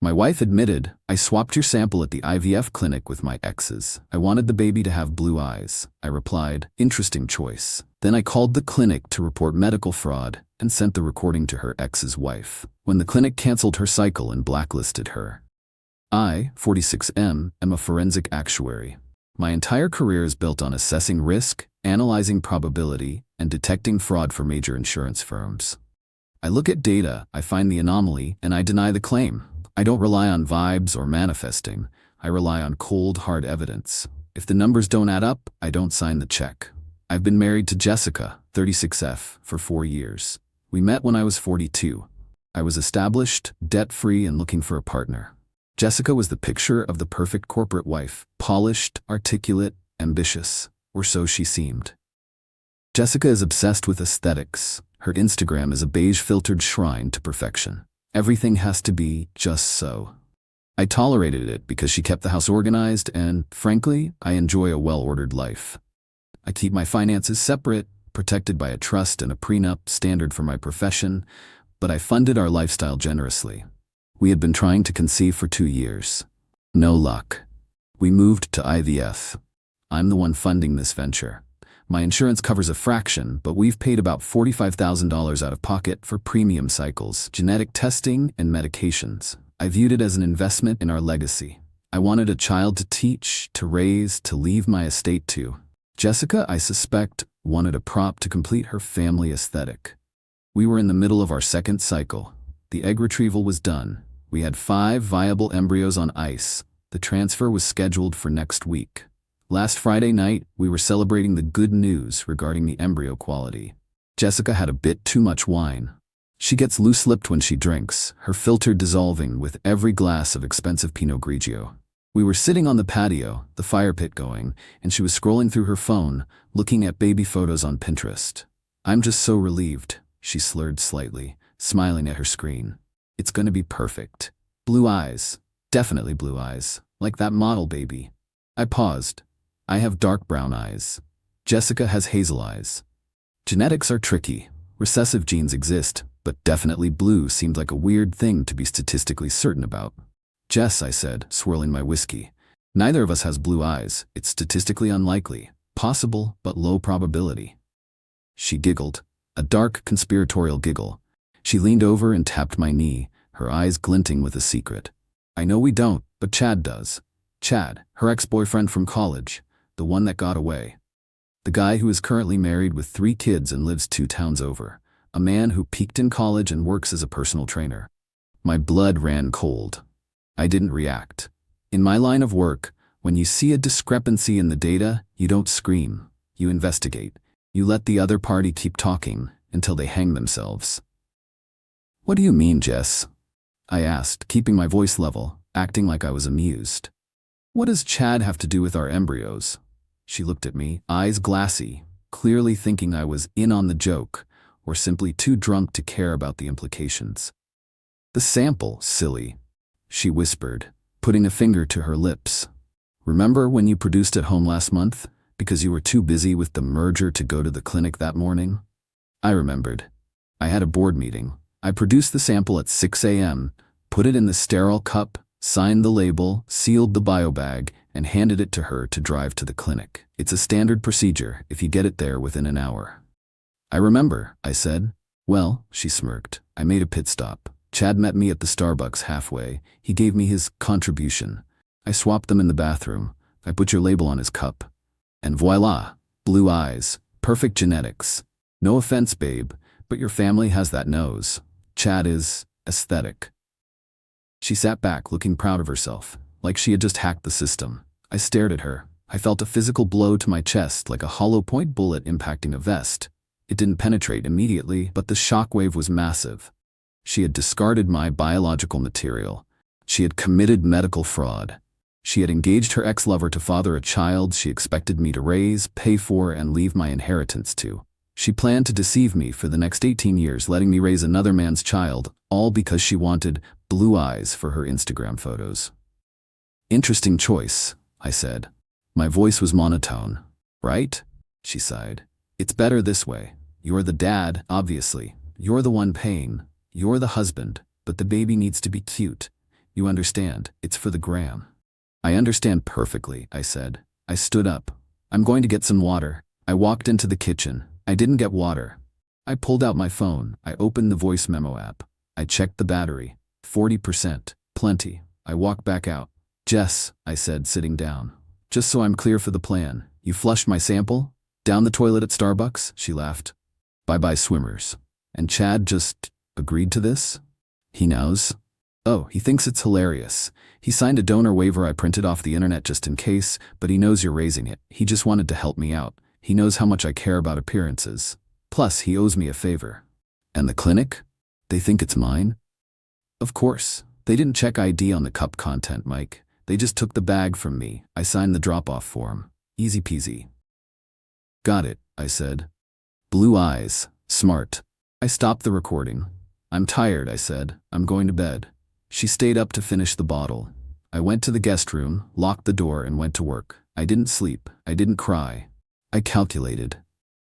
My wife admitted, "I swapped your sample at the IVF clinic with my ex's. I wanted the baby to have blue eyes." I replied, "Interesting choice." Then I called the clinic to report medical fraud and sent the recording to her ex's wife. When the clinic canceled her cycle and blacklisted her. I, 46M, am a forensic actuary. My entire career is built on assessing risk, analyzing probability, and detecting fraud for major insurance firms. I look at data, I find the anomaly, and I deny the claim. I don't rely on vibes or manifesting. I rely on cold, hard evidence. If the numbers don't add up, I don't sign the check. I've been married to Jessica, 36F, for 4 years. We met when I was 42. I was established, debt-free, and looking for a partner. Jessica was the picture of the perfect corporate wife, polished, articulate, ambitious, or so she seemed. Jessica is obsessed with aesthetics. Her Instagram is a beige-filtered shrine to perfection. Everything has to be just so. I tolerated it because she kept the house organized and, frankly, I enjoy a well-ordered life. I keep my finances separate, protected by a trust and a prenup standard for my profession, but I funded our lifestyle generously. We had been trying to conceive for 2 years. No luck. We moved to IVF. I'm the one funding this venture. My insurance covers a fraction, but we've paid about $45,000 out of pocket for premium cycles, genetic testing, and medications. I viewed it as an investment in our legacy. I wanted a child to teach, to raise, to leave my estate to. Jessica, I suspect, wanted a prop to complete her family aesthetic. We were in the middle of our second cycle. The egg retrieval was done. We had 5 viable embryos on ice. The transfer was scheduled for next week. Last Friday night, we were celebrating the good news regarding the embryo quality. Jessica had a bit too much wine. She gets loose-lipped when she drinks, her filter dissolving with every glass of expensive Pinot Grigio. We were sitting on the patio, the fire pit going, and she was scrolling through her phone, looking at baby photos on Pinterest. "I'm just so relieved," she slurred slightly, smiling at her screen. "It's gonna be perfect. Blue eyes. Definitely blue eyes. Like that model baby." I paused. I have dark brown eyes. Jessica has hazel eyes. Genetics are tricky. Recessive genes exist, but definitely blue seemed like a weird thing to be statistically certain about. "Jess," I said, swirling my whiskey, "neither of us has blue eyes. It's statistically unlikely. Possible, but low probability." She giggled, a dark, conspiratorial giggle. She leaned over and tapped my knee, her eyes glinting with a secret. "I know we don't, but Chad does. Chad, her ex-boyfriend from college. The one that got away. The guy who is currently married with 3 kids and lives 2 towns over. A man who peaked in college and works as a personal trainer." My blood ran cold. I didn't react. In my line of work, when you see a discrepancy in the data, you don't scream. You investigate. You let the other party keep talking until they hang themselves. "What do you mean, Jess?" I asked, keeping my voice level, acting like I was amused. "What does Chad have to do with our embryos?" She looked at me, eyes glassy, clearly thinking I was in on the joke, or simply too drunk to care about the implications. "The sample, silly," she whispered, putting a finger to her lips. "Remember when you produced at home last month, because you were too busy with the merger to go to the clinic that morning?" I remembered. I had a board meeting. I produced the sample at 6 a.m., put it in the sterile cup, signed the label, sealed the biobag, and handed it to her to drive to the clinic. It's a standard procedure if you get it there within an hour. "I remember," I said. "Well," she smirked, "I made a pit stop. Chad met me at the Starbucks halfway. He gave me his contribution. I swapped them in the bathroom. I put your label on his cup. And voila, blue eyes, perfect genetics. No offense, babe, but your family has that nose. Chad is aesthetic." She sat back, looking proud of herself, like she had just hacked the system. I stared at her. I felt a physical blow to my chest, like a hollow-point bullet impacting a vest. It didn't penetrate immediately, but the shockwave was massive. She had discarded my biological material. She had committed medical fraud. She had engaged her ex-lover to father a child she expected me to raise, pay for, and leave my inheritance to. She planned to deceive me for the next 18 years, letting me raise another man's child, all because she wanted blue eyes for her Instagram photos. "Interesting choice," I said. My voice was monotone. "Right?" she sighed. "It's better this way. You're the dad, obviously. You're the one paying. You're the husband, but the baby needs to be cute. You understand, it's for the gram. I understand perfectly, I said. I stood up. I'm going to get some water. I walked into the kitchen. I didn't get water. I pulled out my phone. I opened the voice memo app. I checked the battery. 40%. Plenty. I walked back out. Jess, I said, sitting down. Just so I'm clear for the plan, you flushed my sample? Down the toilet at Starbucks? She laughed. Bye-bye swimmers. And Chad just agreed to this? He knows? Oh, he thinks it's hilarious. He signed a donor waiver I printed off the internet just in case, but he knows you're raising it. He just wanted to help me out. He knows how much I care about appearances. Plus, he owes me a favor. And the clinic? They think it's mine? Of course. They didn't check ID on the cup content, Mike. They just took the bag from me. I signed the drop-off form. Easy peasy. Got it, I said. Blue eyes. Smart. I stopped the recording. I'm tired, I said. I'm going to bed. She stayed up to finish the bottle. I went to the guest room, locked the door, and went to work. I didn't sleep. I didn't cry. I calculated.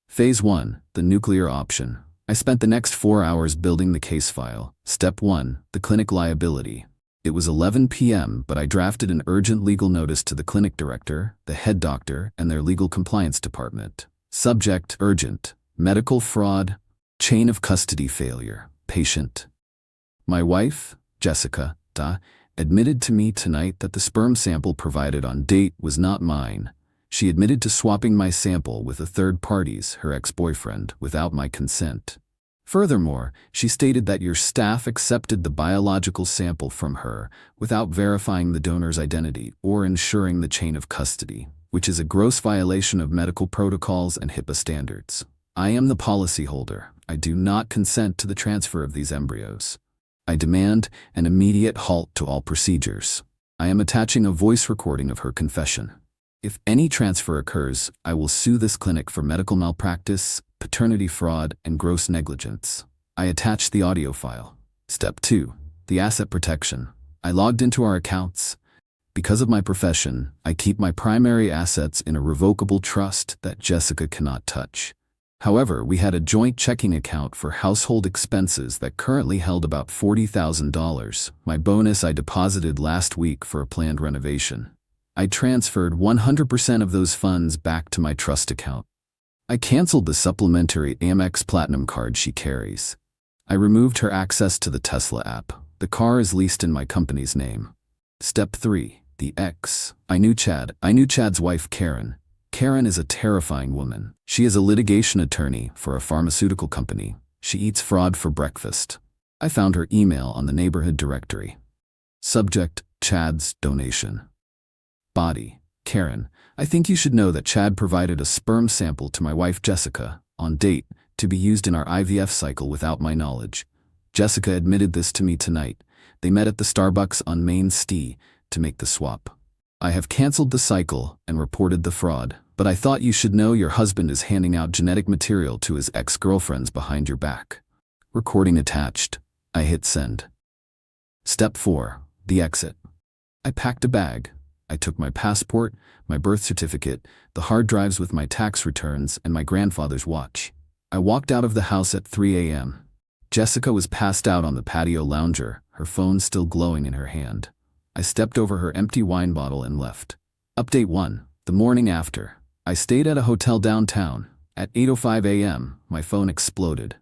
Phase 1, the nuclear option. I spent the next 4 hours building the case file. Step 1, the clinic liability. It was 11 p.m., but I drafted an urgent legal notice to the clinic director, the head doctor, and their legal compliance department. Subject, urgent. Medical fraud. Chain of custody failure. Patient. My wife, Jessica, admitted to me tonight that the sperm sample provided on date was not mine. She admitted to swapping my sample with a third party's, her ex-boyfriend, without my consent. Furthermore, she stated that your staff accepted the biological sample from her without verifying the donor's identity or ensuring the chain of custody, which is a gross violation of medical protocols and HIPAA standards. I am the policyholder. I do not consent to the transfer of these embryos. I demand an immediate halt to all procedures. I am attaching a voice recording of her confession. If any transfer occurs, I will sue this clinic for medical malpractice, paternity fraud, and gross negligence. I attached the audio file. Step 2. The asset protection. I logged into our accounts. Because of my profession, I keep my primary assets in a revocable trust that Jessica cannot touch. However, we had a joint checking account for household expenses that currently held about $40,000. My bonus I deposited last week for a planned renovation. I transferred 100% of those funds back to my trust account. I canceled the supplementary Amex Platinum card she carries. I removed her access to the Tesla app. The car is leased in my company's name. Step 3. The X. I knew Chad. I knew Chad's wife, Karen. Karen is a terrifying woman. She is a litigation attorney for a pharmaceutical company. She eats fraud for breakfast. I found her email on the neighborhood directory. Subject, Chad's donation. Body, Karen. I think you should know that Chad provided a sperm sample to my wife Jessica, on date, to be used in our IVF cycle without my knowledge. Jessica admitted this to me tonight. They met at the Starbucks on Main Street to make the swap. I have canceled the cycle and reported the fraud, but I thought you should know your husband is handing out genetic material to his ex-girlfriends behind your back. Recording attached. I hit send. Step 4. The exit. I packed a bag. I took my passport, my birth certificate, the hard drives with my tax returns, and my grandfather's watch. I walked out of the house at 3 a.m. Jessica was passed out on the patio lounger, her phone still glowing in her hand. I stepped over her empty wine bottle and left. Update 1. The morning after. I stayed at a hotel downtown. At 8:05 a.m., my phone exploded.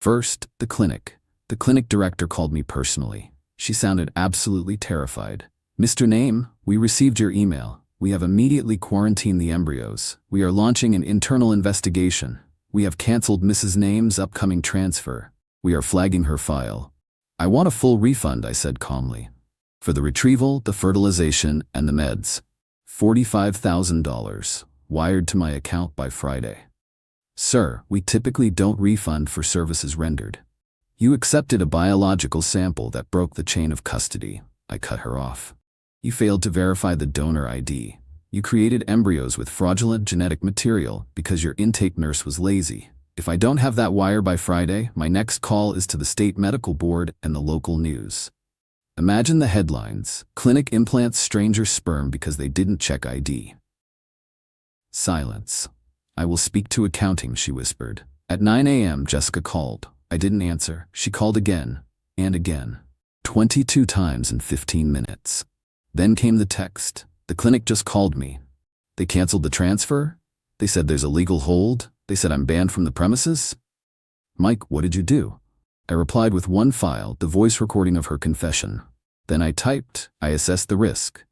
First, the clinic. The clinic director called me personally. She sounded absolutely terrified. Mr. Name, we received your email. We have immediately quarantined the embryos. We are launching an internal investigation. We have canceled Mrs. Name's upcoming transfer. We are flagging her file. I want a full refund, I said calmly. For the retrieval, the fertilization, and the meds. $45,000, wired to my account by Friday. Sir, we typically don't refund for services rendered. You accepted a biological sample that broke the chain of custody. I cut her off. You failed to verify the donor ID. You created embryos with fraudulent genetic material because your intake nurse was lazy. If I don't have that wire by Friday, my next call is to the state medical board and the local news. Imagine the headlines. Clinic implants stranger sperm because they didn't check ID. Silence. I will speak to accounting, she whispered. At 9 a.m., Jessica called. I didn't answer. She called again and again. 22 times in 15 minutes. Then came the text. The clinic just called me. They canceled the transfer. They said there's a legal hold. They said I'm banned from the premises. Mike, what did you do? I replied with one file, the voice recording of her confession. Then I typed, I assessed the risk.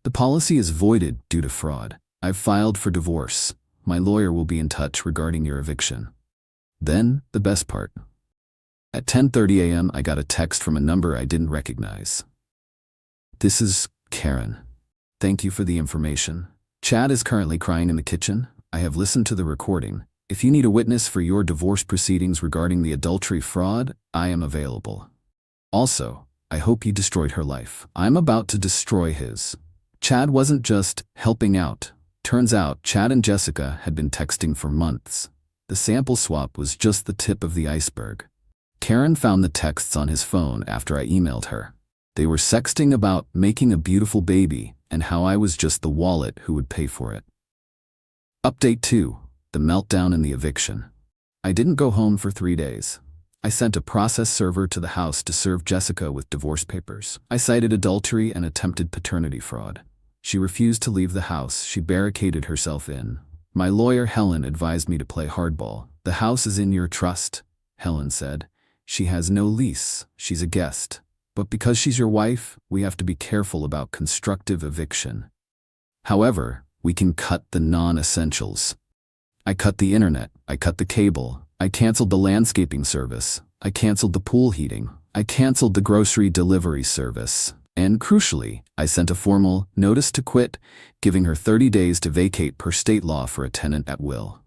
The policy is voided due to fraud. I've filed for divorce. My lawyer will be in touch regarding your eviction. Then, the best part. At 10:30 a.m., I got a text from a number I didn't recognize. This is Karen. Thank you for the information. Chad is currently crying in the kitchen. I have listened to the recording. If you need a witness for your divorce proceedings regarding the adultery fraud, I am available. Also, I hope you destroyed her life. I'm about to destroy his. Chad wasn't just helping out. Turns out Chad and Jessica had been texting for months. The sample swap was just the tip of the iceberg. Karen found the texts on his phone after I emailed her. They were sexting about making a beautiful baby and how I was just the wallet who would pay for it. Update 2. The meltdown and the eviction. I didn't go home for 3 days. I sent a process server to the house to serve Jessica with divorce papers. I cited adultery and attempted paternity fraud. She refused to leave the house. She barricaded herself in. My lawyer, Helen, advised me to play hardball. The house is in your trust, Helen said. She has no lease. She's a guest. But because she's your wife, we have to be careful about constructive eviction. However, we can cut the non-essentials. I cut the internet. I cut the cable. I canceled the landscaping service. I canceled the pool heating. I canceled the grocery delivery service. And crucially, I sent a formal notice to quit, giving her 30 days to vacate per state law for a tenant at will.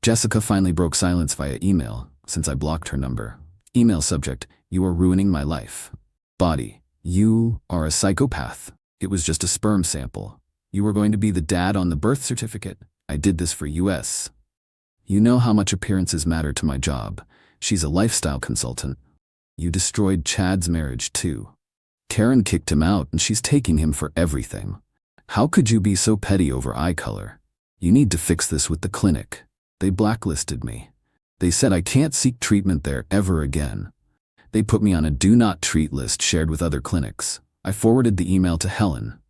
Jessica finally broke silence via email, since I blocked her number. Email subject, you are ruining my life. Body, you are a psychopath. It was just a sperm sample. You were going to be the dad on the birth certificate. I did this for US. You know how much appearances matter to my job. She's a lifestyle consultant. You destroyed Chad's marriage too. Karen kicked him out and she's taking him for everything. How could you be so petty over eye color? You need to fix this with the clinic. They blacklisted me. They said I can't seek treatment there ever again. They put me on a do not treat list shared with other clinics. I forwarded the email to Helen.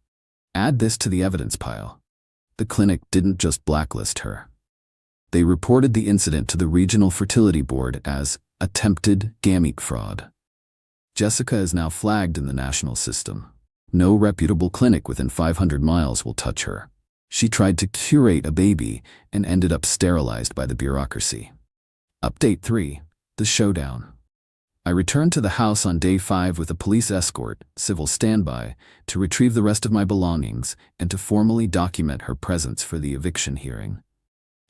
Add this to the evidence pile. The clinic didn't just blacklist her. They reported the incident to the Regional Fertility Board as attempted gamete fraud. Jessica is now flagged in the national system. No reputable clinic within 500 miles will touch her. She tried to curate a baby and ended up sterilized by the bureaucracy. Update 3. The showdown. I returned to the house on day 5 with a police escort, civil standby, to retrieve the rest of my belongings and to formally document her presence for the eviction hearing.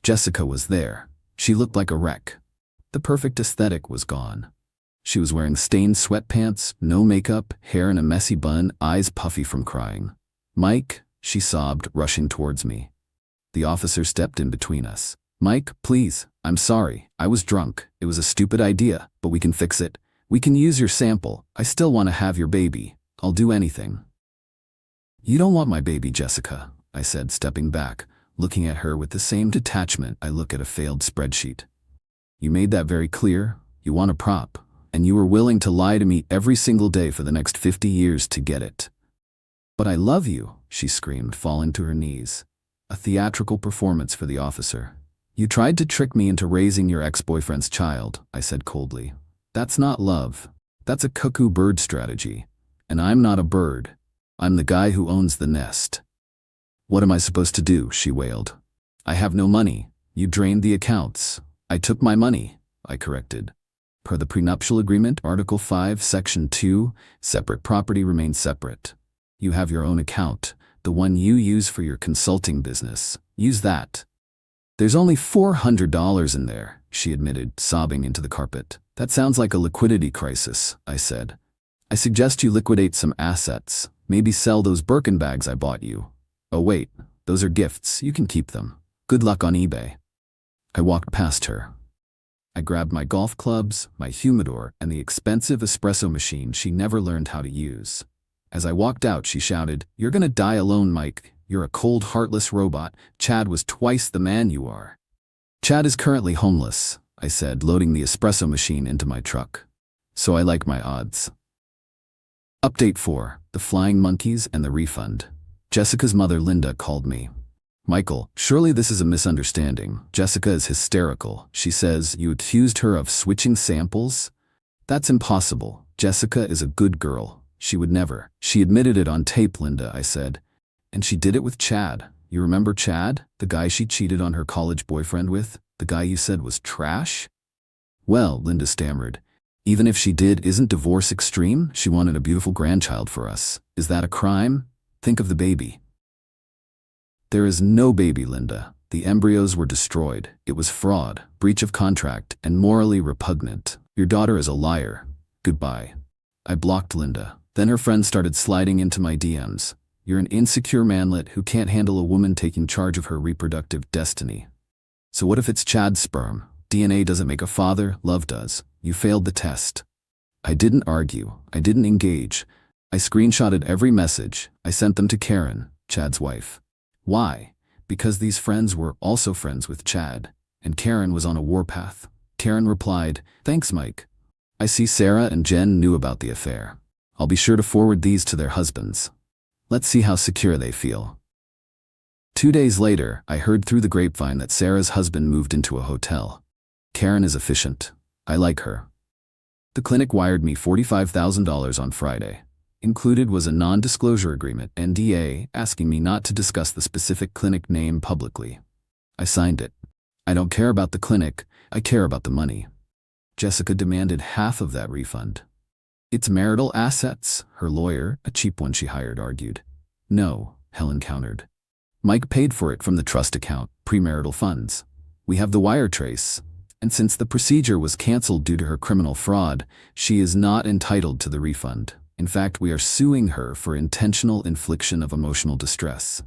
Jessica was there. She looked like a wreck. The perfect aesthetic was gone. She was wearing stained sweatpants, no makeup, hair in a messy bun, eyes puffy from crying. Mike, she sobbed, rushing towards me. The officer stepped in between us. Mike, please, I'm sorry. I was drunk. It was a stupid idea, but we can fix it. We can use your sample. I still want to have your baby. I'll do anything. You don't want my baby, Jessica, I said, stepping back, looking at her with the same detachment I look at a failed spreadsheet. You made that very clear. You want a prop, and you were willing to lie to me every single day for the next 50 years to get it. But I love you, she screamed, falling to her knees. A theatrical performance for the officer. You tried to trick me into raising your ex-boyfriend's child, I said coldly. That's not love. That's a cuckoo bird strategy. And I'm not a bird. I'm the guy who owns the nest. What am I supposed to do? She wailed. I have no money. You drained the accounts. I took my money, I corrected. Per the prenuptial agreement, Article 5, Section 2, separate property remains separate. You have your own account, the one you use for your consulting business. Use that. There's only $400 in there, she admitted, sobbing into the carpet. That sounds like a liquidity crisis, I said. I suggest you liquidate some assets. Maybe sell those Birkin bags I bought you. Oh wait, those are gifts. You can keep them. Good luck on eBay. I walked past her. I grabbed my golf clubs, my humidor, and the expensive espresso machine she never learned how to use. As I walked out, she shouted, "You're gonna die alone, Mike. You're a cold, heartless robot. Chad was twice the man you are." Chad is currently homeless, I said, loading the espresso machine into my truck. So I like my odds. Update 4. The Flying Monkeys and the Refund. Jessica's mother Linda called me. Michael, surely this is a misunderstanding. Jessica is hysterical. She says you accused her of switching samples? That's impossible. Jessica is a good girl. She would never. She admitted it on tape, Linda, I said. And she did it with Chad. You remember Chad? The guy she cheated on her college boyfriend with? The guy you said was trash? Well, Linda stammered. Even if she did, isn't divorce extreme? She wanted a beautiful grandchild for us. Is that a crime? Think of the baby. There is no baby, Linda. The embryos were destroyed. It was fraud, breach of contract, and morally repugnant. Your daughter is a liar. Goodbye. I blocked Linda. Then her friends started sliding into my DMs. You're an insecure manlet who can't handle a woman taking charge of her reproductive destiny. So what if it's Chad's sperm? DNA doesn't make a father, love does. You failed the test. I didn't argue. I didn't engage. I screenshotted every message. I sent them to Karen, Chad's wife. Why? Because these friends were also friends with Chad, and Karen was on a warpath. Karen replied, "Thanks, Mike. I see Sarah and Jen knew about the affair. I'll be sure to forward these to their husbands. Let's see how secure they feel." 2 days later, I heard through the grapevine that Sarah's husband moved into a hotel. Karen is efficient. I like her. The clinic wired me $45,000 on Friday. Included was a non-disclosure agreement, NDA, asking me not to discuss the specific clinic name publicly. I signed it. I don't care about the clinic, I care about the money. Jessica demanded half of that refund. It's marital assets, her lawyer, a cheap one she hired, argued. No, Helen countered. Mike paid for it from the trust account, premarital funds. We have the wire trace. And since the procedure was canceled due to her criminal fraud, she is not entitled to the refund. In fact, we are suing her for intentional infliction of emotional distress.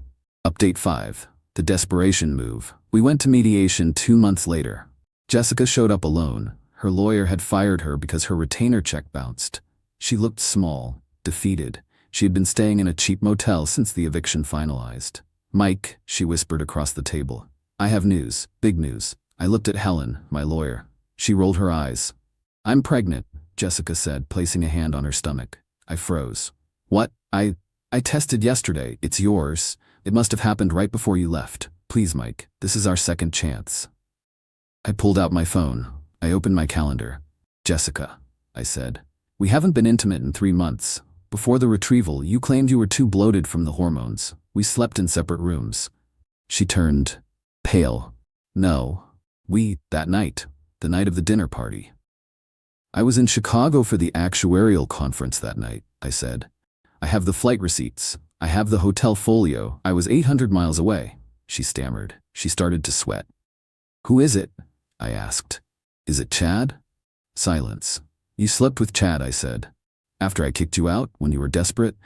Update 5. The desperation move. We went to mediation 2 months later. Jessica showed up alone. Her lawyer had fired her because her retainer check bounced. She looked small, defeated. She had been staying in a cheap motel since the eviction finalized. Mike, she whispered across the table. I have news, big news. I looked at Helen, my lawyer. She rolled her eyes. I'm pregnant, Jessica said, placing a hand on her stomach. I froze. What? I tested yesterday. It's yours. It must have happened right before you left. Please, Mike, this is our second chance. I pulled out my phone. I opened my calendar. Jessica, I said. We haven't been intimate in 3 months. Before the retrieval, you claimed you were too bloated from the hormones. We slept in separate rooms. She turned pale. No. That night, the night of the dinner party. I was in Chicago for the actuarial conference that night, I said. I have the flight receipts. I have the hotel folio. I was 800 miles away. She stammered. She started to sweat. Who is it? I asked. Is it Chad? Silence. You slept with Chad, I said. After I kicked you out, when you were desperate?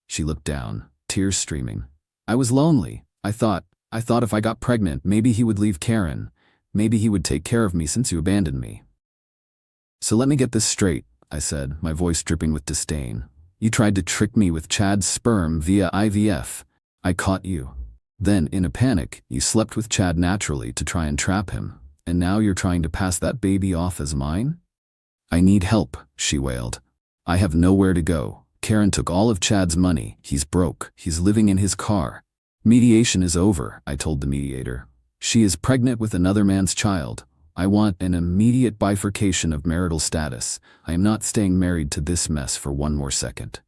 She looked down, tears streaming. I was lonely. I thought if I got pregnant, maybe he would leave Karen. Maybe he would take care of me since you abandoned me. So let me get this straight, I said, my voice dripping with disdain. You tried to trick me with Chad's sperm via IVF. I caught you. Then, in a panic, you slept with Chad naturally to try and trap him. And now you're trying to pass that baby off as mine? I need help, she wailed. I have nowhere to go. Karen took all of Chad's money. He's broke. He's living in his car. Mediation is over, I told the mediator. She is pregnant with another man's child. I want an immediate bifurcation of marital status. I am not staying married to this mess for 1 more second.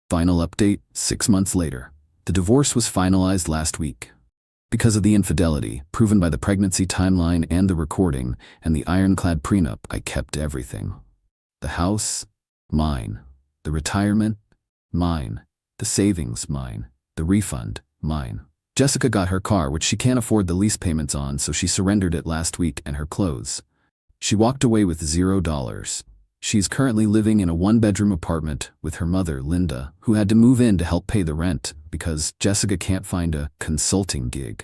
Final update, 6 months later. The divorce was finalized last week. Because of the infidelity, proven by the pregnancy timeline and the recording, and the ironclad prenup, I kept everything. The house, mine. The retirement, mine. The savings, mine. The refund, mine. Jessica got her car, which she can't afford the lease payments on, so she surrendered it last week, and her clothes. She walked away with $0. She's currently living in a 1-bedroom apartment with her mother, Linda, who had to move in to help pay the rent because Jessica can't find a consulting gig.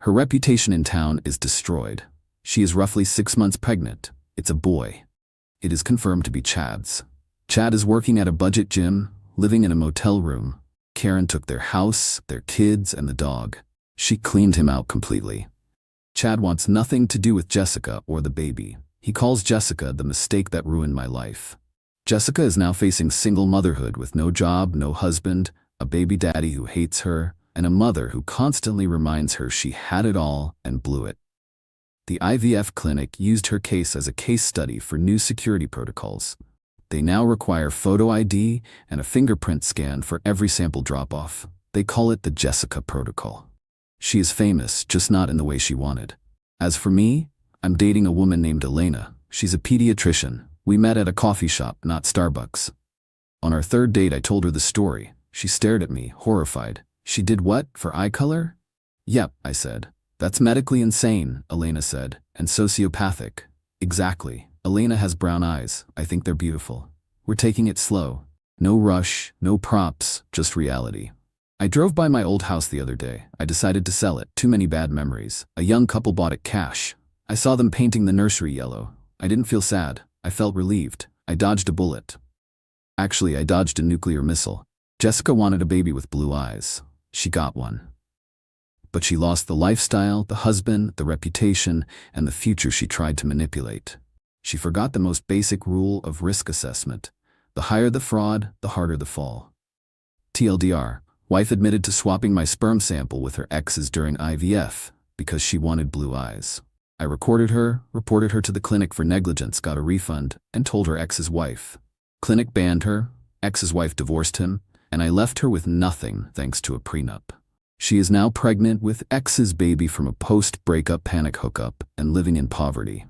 Her reputation in town is destroyed. She is roughly 6 months pregnant. It's a boy. It is confirmed to be Chad's. Chad is working at a budget gym, living in a motel room. Karen took their house, their kids, and the dog. She cleaned him out completely. Chad wants nothing to do with Jessica or the baby. He calls Jessica the mistake that ruined my life. Jessica is now facing single motherhood with no job, no husband, a baby daddy who hates her, and a mother who constantly reminds her she had it all and blew it. The IVF clinic used her case as a case study for new security protocols. They now require photo ID and a fingerprint scan for every sample drop-off. They call it the Jessica protocol. She is famous, just not in the way she wanted. As for me, I'm dating a woman named Elena. She's a pediatrician. We met at a coffee shop, not Starbucks. On our third date, I told her the story. She stared at me, horrified. She did what, for eye color? Yep, I said. That's medically insane, Elena said, and sociopathic. Exactly. Elena has brown eyes. I think they're beautiful. We're taking it slow. No rush, no props, just reality. I drove by my old house the other day. I decided to sell it. Too many bad memories. A young couple bought it cash. I saw them painting the nursery yellow. I didn't feel sad. I felt relieved. I dodged a bullet. Actually, I dodged a nuclear missile. Jessica wanted a baby with blue eyes. She got one. But she lost the lifestyle, the husband, the reputation, and the future she tried to manipulate. She forgot the most basic rule of risk assessment. The higher the fraud, the harder the fall. TLDR, wife admitted to swapping my sperm sample with her exes during IVF because she wanted blue eyes. I recorded her, reported her to the clinic for negligence, got a refund, and told her ex's wife. Clinic banned her, ex's wife divorced him, and I left her with nothing thanks to a prenup. She is now pregnant with ex's baby from a post-breakup panic hookup and living in poverty.